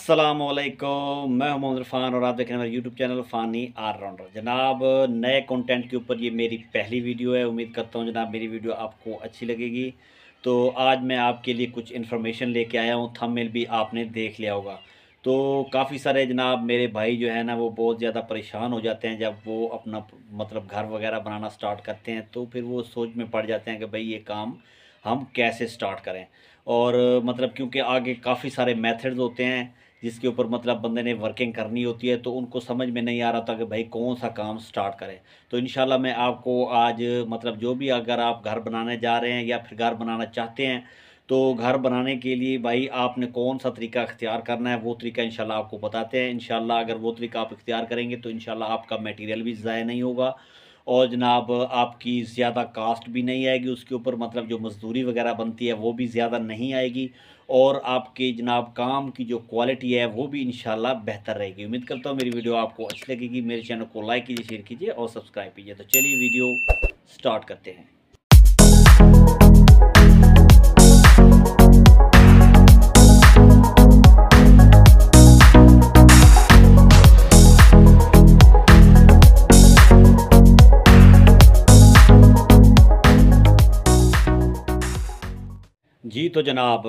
अस्सलामुअलैकुम, मैं हूं मोहम्मद इरफान और आप देख रहे हैं मेरा यूट्यूब चैनल फ़ानी ऑलराउंडर। जनाब, नए कंटेंट के ऊपर ये मेरी पहली वीडियो है। उम्मीद करता हूं जनाब मेरी वीडियो आपको अच्छी लगेगी। तो आज मैं आपके लिए कुछ इन्फॉर्मेशन लेके आया हूं, थंबनेल भी आपने देख लिया होगा। तो काफ़ी सारे जनाब मेरे भाई जो है ना वो बहुत ज़्यादा परेशान हो जाते हैं जब वो अपना मतलब घर वगैरह बनाना स्टार्ट करते हैं। तो फिर वो सोच में पड़ जाते हैं कि भाई ये काम हम कैसे स्टार्ट करें। और मतलब क्योंकि आगे काफ़ी सारे मेथड्स होते हैं जिसके ऊपर मतलब बंदे ने वर्किंग करनी होती है, तो उनको समझ में नहीं आ रहा था कि भाई कौन सा काम स्टार्ट करें। तो इंशाल्लाह मैं आपको आज मतलब जो भी अगर आप घर बनाने जा रहे हैं या फिर घर बनाना चाहते हैं, तो घर बनाने के लिए भाई आपने कौन सा तरीका इख्तियार करना है वो तरीका इंशाल्लाह आपको बताते हैं। इंशाल्लाह अगर वो तरीका आप इख्तियार करेंगे तो इंशाल्लाह आपका मटेरियल भी ज़ाया नहीं होगा और जनाब आपकी ज़्यादा कास्ट भी नहीं आएगी उसके ऊपर, मतलब जो मज़दूरी वगैरह बनती है वो भी ज़्यादा नहीं आएगी और आपके जनाब काम की जो क्वालिटी है वो भी इंशाल्लाह बेहतर रहेगी। उम्मीद करता हूँ मेरी वीडियो आपको अच्छी लगेगी। मेरे चैनल को लाइक कीजिए, शेयर कीजिए और सब्सक्राइब कीजिए। तो चलिए वीडियो स्टार्ट करते हैं। जी तो जनाब,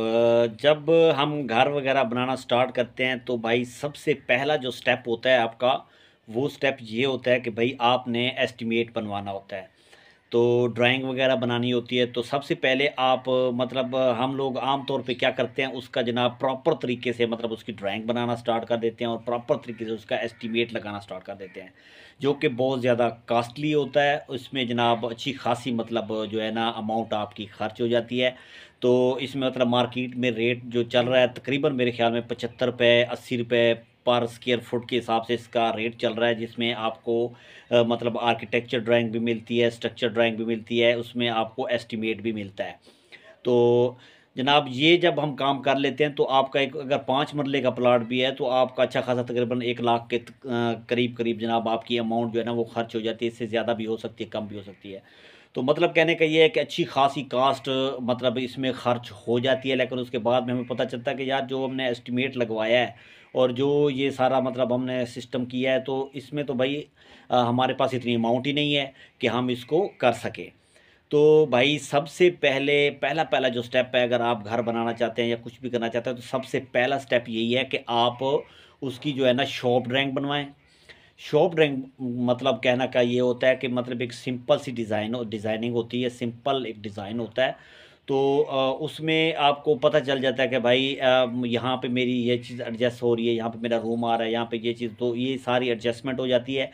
जब हम घर वगैरह बनाना स्टार्ट करते हैं तो भाई सबसे पहला जो स्टेप होता है आपका, वो स्टेप ये होता है कि भाई आपने एस्टिमेट बनवाना होता है। तो ड्राइंग वगैरह बनानी होती है तो सबसे पहले आप मतलब हम लोग आम तौर पे क्या करते हैं, उसका जनाब प्रॉपर तरीके से मतलब उसकी ड्राइंग बनाना स्टार्ट कर देते हैं और प्रॉपर तरीके से उसका एस्टिमेट लगाना स्टार्ट कर देते हैं, जो कि बहुत ज़्यादा कास्टली होता है। उसमें जनाब अच्छी खासी मतलब जो है ना अमाउंट आपकी खर्च हो जाती है। तो इसमें मतलब मार्केट में रेट जो चल रहा है तकरीबन मेरे ख्याल में 75 रुपये 80 रुपये पर स्क्वायर फुट के हिसाब से इसका रेट चल रहा है, जिसमें आपको मतलब आर्किटेक्चर ड्राइंग भी मिलती है, स्ट्रक्चर ड्राइंग भी मिलती है, उसमें आपको एस्टिमेट भी मिलता है। तो जनाब ये जब हम काम कर लेते हैं तो आपका एक अगर 5 मरले का प्लाट भी है तो आपका अच्छा खासा तकरीबन 1 लाख के करीब करीब जनाब आपकी अमाउंट जो है ना वो खर्च हो जाती है। इससे ज़्यादा भी हो सकती है, कम भी हो सकती है। तो मतलब कहने का ये है कि अच्छी खासी कास्ट मतलब इसमें खर्च हो जाती है, लेकिन उसके बाद में हमें पता चलता है कि यार जो हमने एस्टिमेट लगवाया है और जो ये सारा मतलब हमने सिस्टम किया है तो इसमें तो भाई हमारे पास इतनी अमाउंट ही नहीं है कि हम इसको कर सकें। तो भाई सबसे पहले पहला पहला जो स्टेप है, अगर आप घर बनाना चाहते हैं या कुछ भी करना चाहते हैं तो सबसे पहला स्टेप यही है कि आप उसकी जो है ना शॉप ड्राइंग बनवाएं। शॉप ड्राइंग मतलब कहना का ये होता है कि मतलब एक सिंपल सी डिज़ाइनिंग होती है, सिंपल एक डिज़ाइन होता है। तो उसमें आपको पता चल जाता है कि भाई यहाँ पे मेरी ये चीज़ एडजस्ट हो रही है, यहाँ पे मेरा रूम आ रहा है, यहाँ पे ये चीज़, तो ये सारी एडजस्टमेंट हो जाती है।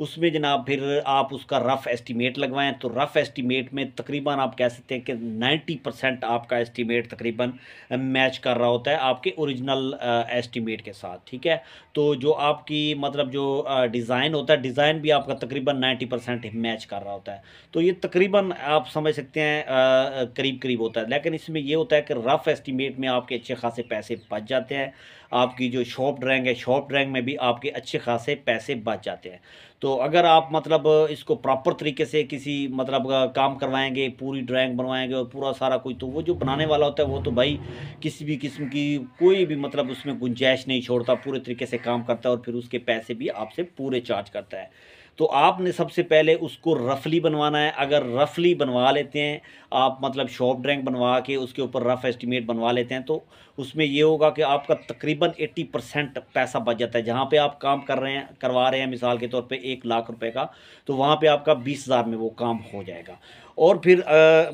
उसमें जनाब फिर आप उसका रफ़ एस्टीमेट लगवाएं तो रफ़ एस्टीमेट में तकरीबन आप कह सकते हैं कि 90% आपका एस्टीमेट तकरीबन मैच कर रहा होता है आपके ओरिजिनल एस्टीमेट के साथ, ठीक है। तो जो आपकी मतलब जो डिज़ाइन होता है, डिज़ाइन भी आपका तकरीबन 90% मैच कर रहा होता है। तो ये तकरीबन आप समझ सकते हैं करीब करीब होता है। लेकिन इसमें ये होता है कि रफ़ एस्टीमेट में आपके अच्छे खासे पैसे बच जाते हैं। आपकी जो शॉप ड्राइंग है, शॉप ड्राइंग में भी आपके अच्छे खासे पैसे बच जाते हैं। तो अगर आप मतलब इसको प्रॉपर तरीके से किसी मतलब काम करवाएंगे, पूरी ड्राइंग बनवाएंगे और पूरा सारा कोई, तो वो जो बनाने वाला होता है वो तो भाई किसी भी किस्म की कोई भी मतलब उसमें गुंजाइश नहीं छोड़ता, पूरे तरीके से काम करता है और फिर उसके पैसे भी आपसे पूरे चार्ज करता है। तो आपने सबसे पहले उसको रफली बनवाना है। अगर रफली बनवा लेते हैं आप, मतलब शॉप ड्राइंग बनवा के उसके ऊपर रफ एस्टिमेट बनवा लेते हैं, तो उसमें ये होगा कि आपका तकरीबन 80% पैसा बच जाता है। जहाँ पे आप काम कर रहे हैं, करवा रहे हैं मिसाल के तौर पे 1 लाख रुपए का, तो वहाँ पे आपका 20,000 में वो काम हो जाएगा। और फिर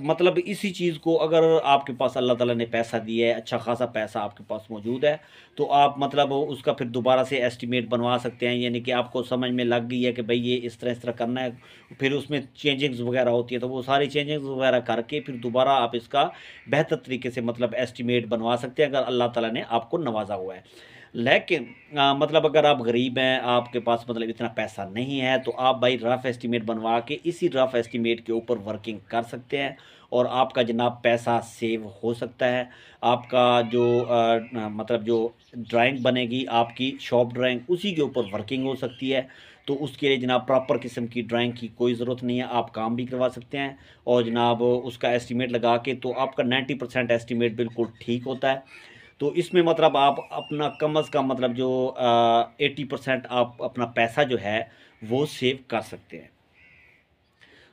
मतलब इसी चीज़ को अगर आपके पास अल्लाह ताला ने पैसा दिया है, अच्छा खासा पैसा आपके पास मौजूद है, तो आप मतलब उसका फिर दोबारा से एस्टिमेट बनवा सकते हैं। यानी कि आपको समझ में लग गई है कि भाई ये इस तरह करना है, फिर उसमें चेंजिंग्स वगैरह होती है, तो वो सारी चेंजिंग्स वगैरह करके फिर दोबारा आप इसका बेहतर तरीके से मतलब एस्टिमेट बनवा सकते हैं अगर अल्लाह ताला ने आपको नवाजा हुआ है। लेकिन मतलब अगर आप गरीब हैं, आपके पास मतलब इतना पैसा नहीं है, तो आप भाई रफ़ एस्टिमेट बनवा के इसी रफ़ एस्टिमेट के ऊपर वर्किंग कर सकते हैं और आपका जनाब पैसा सेव हो सकता है। आपका जो मतलब जो ड्राइंग बनेगी आपकी शॉप ड्राइंग, उसी के ऊपर वर्किंग हो सकती है। तो उसके लिए जनाब प्रॉपर किस्म की ड्राइंग की कोई ज़रूरत नहीं है, आप काम भी करवा सकते हैं और जनाब उसका एस्टिमेट लगा के तो आपका 90% एस्टिमेट बिल्कुल ठीक होता है। तो इसमें मतलब आप अपना कम अज़ कम मतलब जो 80% आप अपना पैसा जो है वो सेव कर सकते हैं।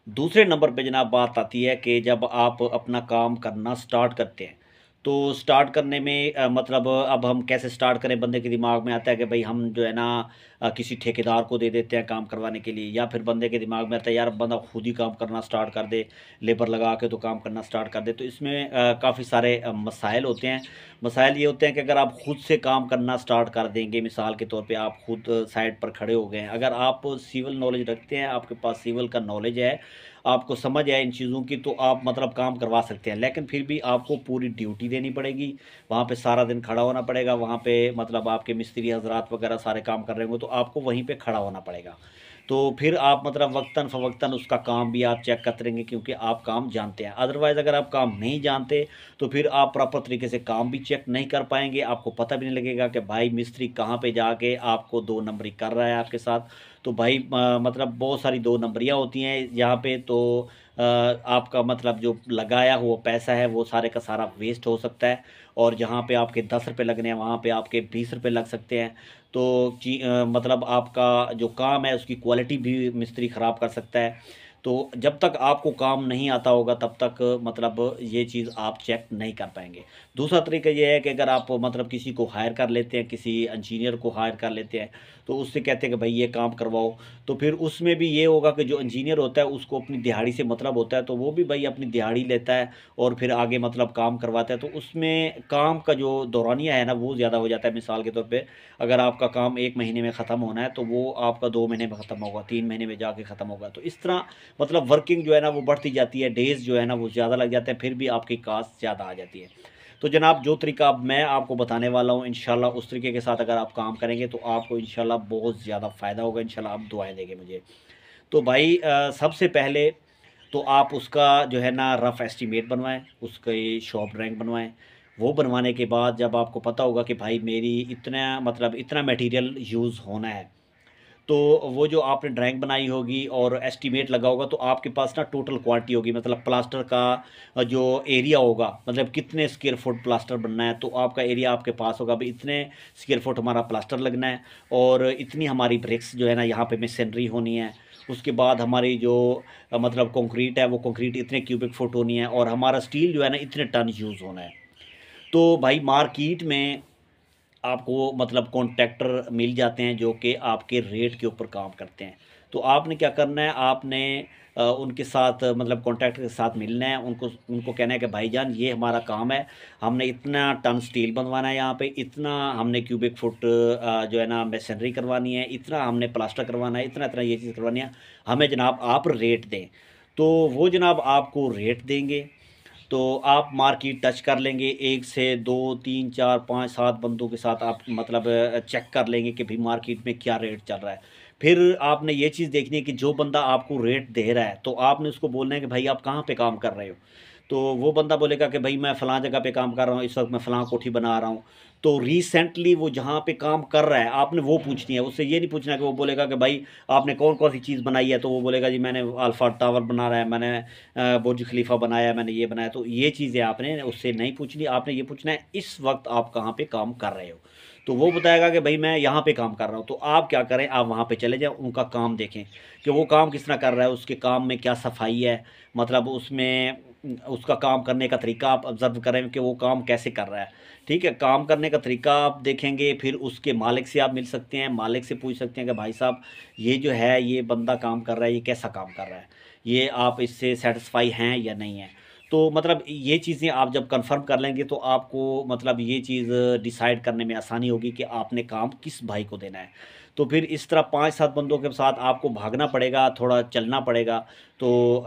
दूसरे नंबर पे जनाब बात आती है कि जब आप अपना काम करना स्टार्ट करते हैं, तो स्टार्ट करने में मतलब अब हम कैसे स्टार्ट करें, बंदे के दिमाग में आता है कि भाई हम जो है ना किसी ठेकेदार को दे देते हैं काम करवाने के लिए, या फिर बंदे के दिमाग में आता है यार बंदा खुद ही काम करना स्टार्ट कर दे, लेबर लगा के तो काम करना स्टार्ट कर दे। तो इसमें काफ़ी सारे मसाइल होते हैं। मसाइल ये होते हैं कि अगर आप खुद से काम करना स्टार्ट कर देंगे, मिसाल के तौर पे आप खुद साइड पर खड़े हो गए हैं, अगर आप सिविल नॉलेज रखते हैं, आपके पास सिविल का नॉलेज है, आपको समझ है इन चीज़ों की, तो आप मतलब काम करवा सकते हैं। लेकिन फिर भी आपको पूरी ड्यूटी देनी पड़ेगी, वहाँ पे सारा दिन खड़ा होना पड़ेगा, वहाँ पे मतलब आपके मिस्त्री हजरात वगैरह सारे काम कर रहे होंगे तो आपको वहीं पे खड़ा होना पड़ेगा। तो फिर आप मतलब वक्तन फ़वक्तन उसका काम भी आप चेक करते रहेंगे, क्योंकि आप काम जानते हैं। अदरवाइज़ अगर आप काम नहीं जानते तो फिर आप प्रॉपर तरीके से काम भी चेक नहीं कर पाएंगे, आपको पता भी नहीं लगेगा कि भाई मिस्त्री कहाँ पे जाके आपको दो नंबरी कर रहा है आपके साथ। तो भाई मतलब बहुत सारी दो नंबरियाँ होती हैं यहाँ पे, तो आपका मतलब जो लगाया हुआ पैसा है वो सारे का सारा वेस्ट हो सकता है, और जहाँ पे आपके 10 रुपये लगने हैं वहाँ पे आपके 20 रुपये लग सकते हैं। तो मतलब आपका जो काम है उसकी क्वालिटी भी मिस्त्री ख़राब कर सकता है। तो जब तक आपको काम नहीं आता होगा तब तक मतलब ये चीज़ आप चेक नहीं कर पाएंगे। दूसरा तरीका ये है कि अगर आप मतलब किसी को हायर कर लेते हैं, किसी इंजीनियर को हायर कर लेते हैं, तो उससे कहते हैं कि भाई ये काम करवाओ, तो फिर उसमें भी ये होगा कि जो इंजीनियर होता है उसको अपनी दिहाड़ी से मतलब होता है, तो वो भी भाई अपनी दिहाड़ी लेता है और फिर आगे मतलब काम करवाता है। तो उसमें काम का जो दौरानिया है ना वो ज़्यादा हो जाता है। मिसाल के तौर पे अगर आपका काम 1 महीने में ख़त्म होना है तो वो आपका 2 महीने में ख़त्म होगा, 3 महीने में जाके ख़त्म होगा। तो इस तरह मतलब वर्किंग जो है ना वो बढ़ती जाती है, डेज़ जो है ना वो ज़्यादा लग जाते हैं, फिर भी आपकी कास्ट ज़्यादा आ जाती है। तो जनाब जो तरीका अब मैं आपको बताने वाला हूँ, इंशाल्लाह उस तरीके के साथ अगर आप काम करेंगे तो आपको इंशाल्लाह बहुत ज़्यादा फ़ायदा होगा। इंशाल्लाह आप दुआएँ देंगे मुझे। तो भाई सबसे पहले तो आप उसका जो है ना रफ़ एस्टीमेट बनवाएँ, उसकी शॉप ड्राइंग बनवाएँ। वो बनवाने के बाद जब आपको पता होगा कि भाई मेरी इतना मतलब इतना मटेरियल यूज़ होना है, तो वो जो आपने ड्राइंग बनाई होगी और एस्टीमेट लगा होगा, तो आपके पास ना टोटल क्वांटिटी होगी, मतलब प्लास्टर का जो एरिया होगा, मतलब कितने स्क्वायर फुट प्लास्टर बनना है, तो आपका एरिया आपके पास होगा भाई इतने स्क्वायर फुट हमारा प्लास्टर लगना है, और इतनी हमारी ब्रिक्स जो है ना यहाँ पे मेसनरी होनी है। उसके बाद हमारी जो मतलब कंक्रीट है वो कंक्रीट इतने क्यूबिक फुट होनी है, और हमारा स्टील जो है ना इतने टन यूज़ होना है। तो भाई मार्केट में आपको मतलब कॉन्ट्रैक्टर मिल जाते हैं जो कि आपके रेट के ऊपर काम करते हैं। तो आपने क्या करना है, आपने उनके साथ मतलब कॉन्ट्रैक्टर के साथ मिलना है, उनको उनको कहना है कि भाईजान ये हमारा काम है, हमने इतना टन स्टील बनवाना है, यहाँ पे इतना हमने क्यूबिक फुट जो है ना मेसनरी करवानी है, इतना हमने प्लास्टर करवाना है, इतना इतना ये चीज़ करवानी है, हमें जनाब आप रेट दें। तो वो जनाब आपको रेट देंगे। तो आप मार्केट टच कर लेंगे, 1 से 2 3 4 5 7 बंदों के साथ आप मतलब चेक कर लेंगे कि भाई मार्केट में क्या रेट चल रहा है। फिर आपने ये चीज़ देखनी है कि जो बंदा आपको रेट दे रहा है तो आपने उसको बोलना है कि भाई आप कहाँ पे काम कर रहे हो। तो वो बंदा बोलेगा कि भाई मैं फ़लाँ जगह पे काम कर रहा हूँ, इस वक्त मैं फ़लाँ कोठी बना रहा हूँ। तो रिसेंटली वो जहाँ पे काम कर रहा है आपने वो पूछनी है, उससे ये नहीं पूछना कि वो बोलेगा कि भाई आपने कौन कौन सी चीज़ बनाई है, तो वो बोलेगा जी मैंने अल्फ़ा टावर बना रहा है, मैंने बुर्ज खलीफा बनाया है, मैंने ये बनाया। तो ये चीज़ें आपने उससे नहीं पूछनी, आपने ये पूछना है इस वक्त आप कहाँ पे काम कर रहे हो। तो वो बताएगा कि भाई मैं यहाँ पे काम कर रहा हूँ, तो आप क्या करें, आप वहाँ पे चले जाएं, उनका काम देखें कि वो काम किस तरह कर रहा है, उसके काम में क्या सफाई है, मतलब उसमें उसका काम करने का तरीका आप ऑब्ज़र्व करें कि वो काम कैसे कर रहा है। ठीक है, काम करने का तरीका आप देखेंगे, फिर उसके मालिक से आप मिल सकते हैं, मालिक से पूछ सकते हैं कि भाई साहब ये जो है ये बंदा काम कर रहा है, ये कैसा काम कर रहा है, ये आप इससे सेटिस्फाई हैं या नहीं हैं। तो मतलब ये चीज़ें आप जब कंफर्म कर लेंगे तो आपको मतलब ये चीज़ डिसाइड करने में आसानी होगी कि आपने काम किस भाई को देना है। तो फिर इस तरह 5-7 बंदों के साथ आपको भागना पड़ेगा, थोड़ा चलना पड़ेगा, तो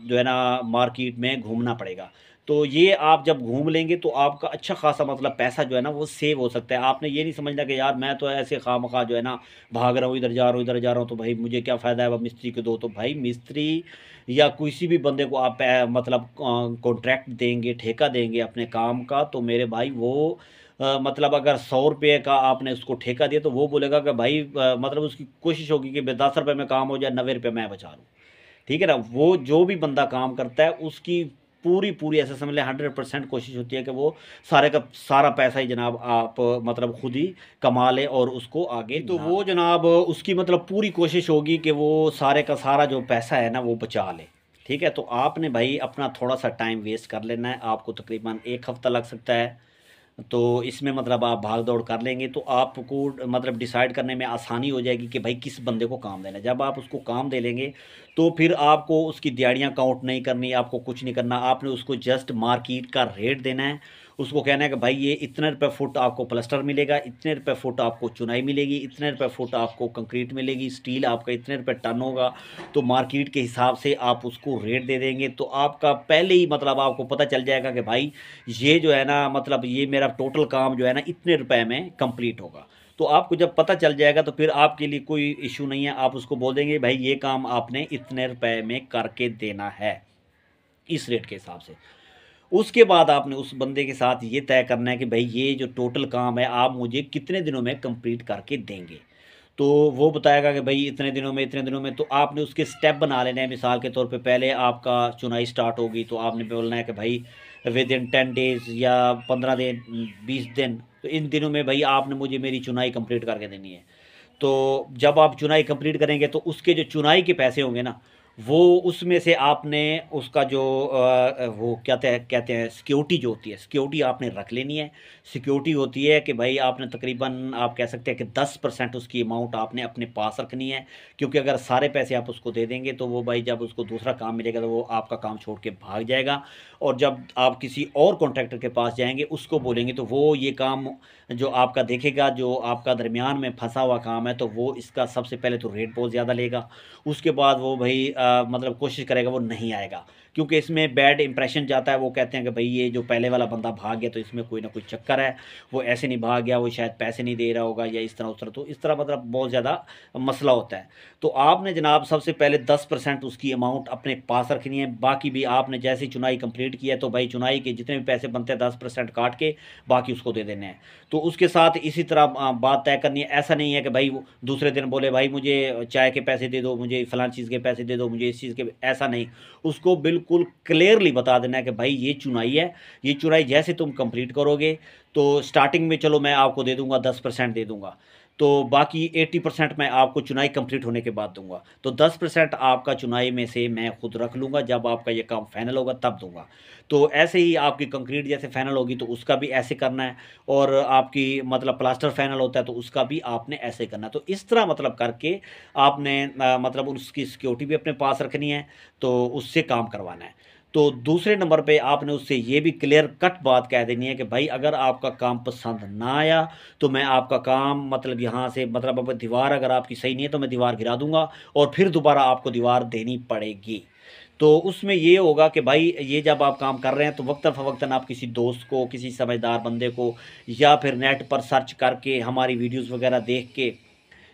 जो है ना मार्केट में घूमना पड़ेगा। तो ये आप जब घूम लेंगे तो आपका अच्छा खासा मतलब पैसा जो है ना वो सेव हो सकता है। आपने ये नहीं समझना कि यार मैं तो ऐसे खामखा जो है ना भाग रहा हूँ, इधर जा रहा हूँ, इधर जा रहा हूँ, तो भाई मुझे क्या फ़ायदा है, अब मिस्त्री को दो। तो भाई मिस्त्री या किसी भी बंदे को आप मतलब कॉन्ट्रैक्ट देंगे, ठेका देंगे अपने काम का, तो मेरे भाई वो मतलब अगर 100 रुपये का आपने उसको ठेका दिया तो वो बोलेगा कि भाई मतलब उसकी कोशिश होगी कि 10 रुपये में काम हो जाए, 90 रुपये मैं बचा लूँ। ठीक है ना, वो जो भी बंदा काम करता है उसकी पूरी पूरी ऐसे समझ लें 100% कोशिश होती है कि वो सारे का सारा पैसा ही जनाब आप मतलब खुद ही कमा लें और उसको आगे तो वो जनाब उसकी मतलब पूरी कोशिश होगी कि वो सारे का सारा जो पैसा है ना वो बचा ले। ठीक है, तो आपने भाई अपना थोड़ा सा टाइम वेस्ट कर लेना है, आपको तकरीबन 1 हफ्ता लग सकता है। तो इसमें मतलब आप भाग दौड़ कर लेंगे तो आपको मतलब डिसाइड करने में आसानी हो जाएगी कि भाई किस बंदे को काम देना है। जब आप उसको काम दे लेंगे तो फिर आपको उसकी दिहाड़ियाँ काउंट नहीं करनी, आपको कुछ नहीं करना, आपने उसको जस्ट मार्केट का रेट देना है। उसको कहना है कि भाई ये इतने रुपए फुट आपको प्लास्टर मिलेगा, इतने रुपए फुट आपको चुनाई मिलेगी, इतने रुपए फुट आपको कंक्रीट मिलेगी, स्टील आपका इतने रुपए टन होगा। तो मार्केट के हिसाब से आप उसको रेट दे देंगे तो आपका पहले ही मतलब आपको पता चल जाएगा कि भाई ये जो है ना मतलब ये मेरा टोटल काम जो है ना इतने रुपए में कंप्लीट होगा। तो आपको जब पता चल जाएगा तो फिर आपके लिए कोई इशू नहीं है, आप उसको बोल देंगे भाई ये काम आपने इतने रुपए में करके देना है इस रेट के हिसाब से। उसके बाद आपने उस बंदे के साथ ये तय करना है कि भाई ये जो टोटल काम है आप मुझे कितने दिनों में कंप्लीट करके देंगे। तो वो बताएगा कि भाई इतने दिनों में इतने दिनों में, तो आपने उसके स्टेप बना लेने हैं। मिसाल के तौर पे पहले आपका चुनाई स्टार्ट होगी तो आपने बोलना है कि भाई विद इन 10 डेज़ या 15 दिन 20 दिन, तो इन दिनों में भाई आपने मुझे मेरी चुनाई कंप्लीट करके देनी है। तो जब आप चुनाई कंप्लीट करेंगे तो उसके जो चुनाई के पैसे होंगे ना वो उसमें से आपने उसका जो वो कहते हैं सिक्योरिटी जो होती है, सिक्योरिटी आपने रख लेनी है। सिक्योरिटी होती है कि भाई आपने तकरीबन आप कह सकते हैं कि 10% उसकी अमाउंट आपने अपने पास रखनी है। क्योंकि अगर सारे पैसे आप उसको दे देंगे तो वो भाई जब उसको दूसरा काम मिलेगा तो वो आपका काम छोड़ के भाग जाएगा। और जब आप किसी और कॉन्ट्रैक्टर के पास जाएंगे उसको बोलेंगे तो वो ये काम जो आपका देखेगा, जो आपका दरमियान में फंसा हुआ काम है, तो वो इसका सबसे पहले तो रेट बहुत ज़्यादा लेगा। उसके बाद वो भाई मतलब कोशिश करेगा वो नहीं आएगा, क्योंकि इसमें बैड इंप्रेशन जाता है। वो कहते हैं कि भाई ये जो पहले वाला बंदा भाग गया तो इसमें कोई ना कोई चक्कर है, वो ऐसे नहीं भाग गया, वो शायद पैसे नहीं दे रहा होगा या इस तरह उस तरह। तो इस तरह मतलब बहुत ज़्यादा मसला होता है। तो आपने जनाब सबसे पहले 10% उसकी अमाउंट अपने पास रखनी है। बाकी भी आपने जैसे ही चुनाई कंप्लीट किया तो भाई चुनाई के जितने भी पैसे बनते हैं 10% काट के बाकी उसको दे देने हैं। तो उसके साथ इसी तरह बात तय करनी है। ऐसा नहीं है कि भाई वो दूसरे दिन बोले भाई मुझे चाय के पैसे दे दो, मुझे फलां चीज़ के पैसे दे दो, मुझे इस चीज़ के, ऐसा नहीं। उसको बिल्कुल क्लियरली बता देना है कि भाई ये चुनाई है, ये चुनाई जैसे तुम कंप्लीट करोगे तो स्टार्टिंग में चलो मैं आपको दे दूंगा 10% दे दूंगा, तो बाकी 80% मैं आपको चुनाई कंप्लीट होने के बाद दूंगा। तो 10% आपका चुनाई में से मैं खुद रख लूँगा, जब आपका ये काम फाइनल होगा तब दूंगा। तो ऐसे ही आपकी कंक्रीट जैसे फाइनल होगी तो उसका भी ऐसे करना है, और आपकी मतलब प्लास्टर फाइनल होता है तो उसका भी आपने ऐसे करना है। तो इस तरह मतलब करके आपने मतलब उसकी सिक्योरिटी भी अपने पास रखनी है, तो उससे काम करवाना है। तो दूसरे नंबर पे आपने उससे ये भी क्लियर कट बात कह देनी है कि भाई अगर आपका काम पसंद ना आया तो मैं आपका काम मतलब यहाँ से मतलब अब दीवार अगर आपकी सही नहीं है तो मैं दीवार गिरा दूंगा और फिर दोबारा आपको दीवार देनी पड़ेगी। तो उसमें ये होगा कि भाई ये जब आप काम कर रहे हैं तो वक्तन फ़वक्तन आप किसी दोस्त को, किसी समझदार बंदे को, या फिर नेट पर सर्च करके हमारी वीडियोज़ वगैरह देख के,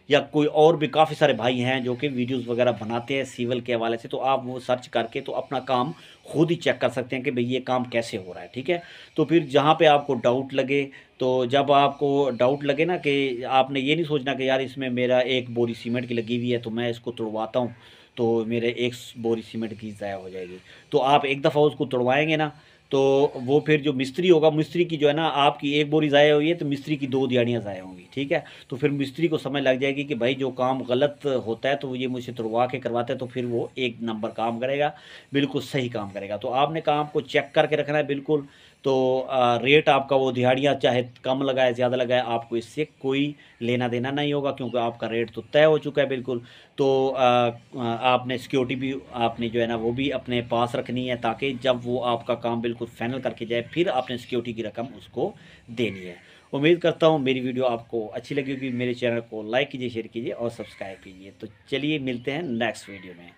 या कोई और भी काफ़ी सारे भाई हैं जो कि वीडियोस वगैरह बनाते हैं सिविल के हवाले से, तो आप वो सर्च करके तो अपना काम खुद ही चेक कर सकते हैं कि भाई ये काम कैसे हो रहा है। ठीक है, तो फिर जहाँ पे आपको डाउट लगे, तो जब आपको डाउट लगे ना कि आपने ये नहीं सोचना कि यार इसमें मेरा एक बोरी सीमेंट की लगी हुई है तो मैं इसको तोड़वाता हूँ तो मेरे एक बोरी सीमेंट की ज़ाया हो जाएगी। तो आप एक दफ़ा उसको तोड़वाएंगे ना तो वो फिर जो मिस्त्री होगा, मिस्त्री की जो है ना आपकी एक बोरी ज़ाया हुई है तो मिस्त्री की 2 दिहाड़ियाँ ज़ाया होंगी। ठीक है, तो फिर मिस्त्री को समझ लग जाएगी कि भाई जो काम गलत होता है तो ये मुझसे तुड़वा के करवाता है, तो फिर वो एक नंबर काम करेगा, बिल्कुल सही काम करेगा। तो आपने काम को चेक करके रखना है बिल्कुल। तो रेट आपका वो दिहाड़ियाँ चाहे कम लगाए ज़्यादा लगाए आपको इससे कोई लेना देना नहीं होगा, क्योंकि आपका रेट तो तय हो चुका है बिल्कुल। तो आपने सिक्योरिटी भी आपने जो है ना वो भी अपने पास रखनी है, ताकि जब वो आपका काम बिल्कुल फाइनल करके जाए फिर आपने सिक्योरिटी की रकम उसको देनी है। उम्मीद करता हूँ मेरी वीडियो आपको अच्छी लगी होगी। मेरे चैनल को लाइक कीजिए, शेयर कीजिए और सब्सक्राइब कीजिए। तो चलिए मिलते हैं नेक्स्ट वीडियो में।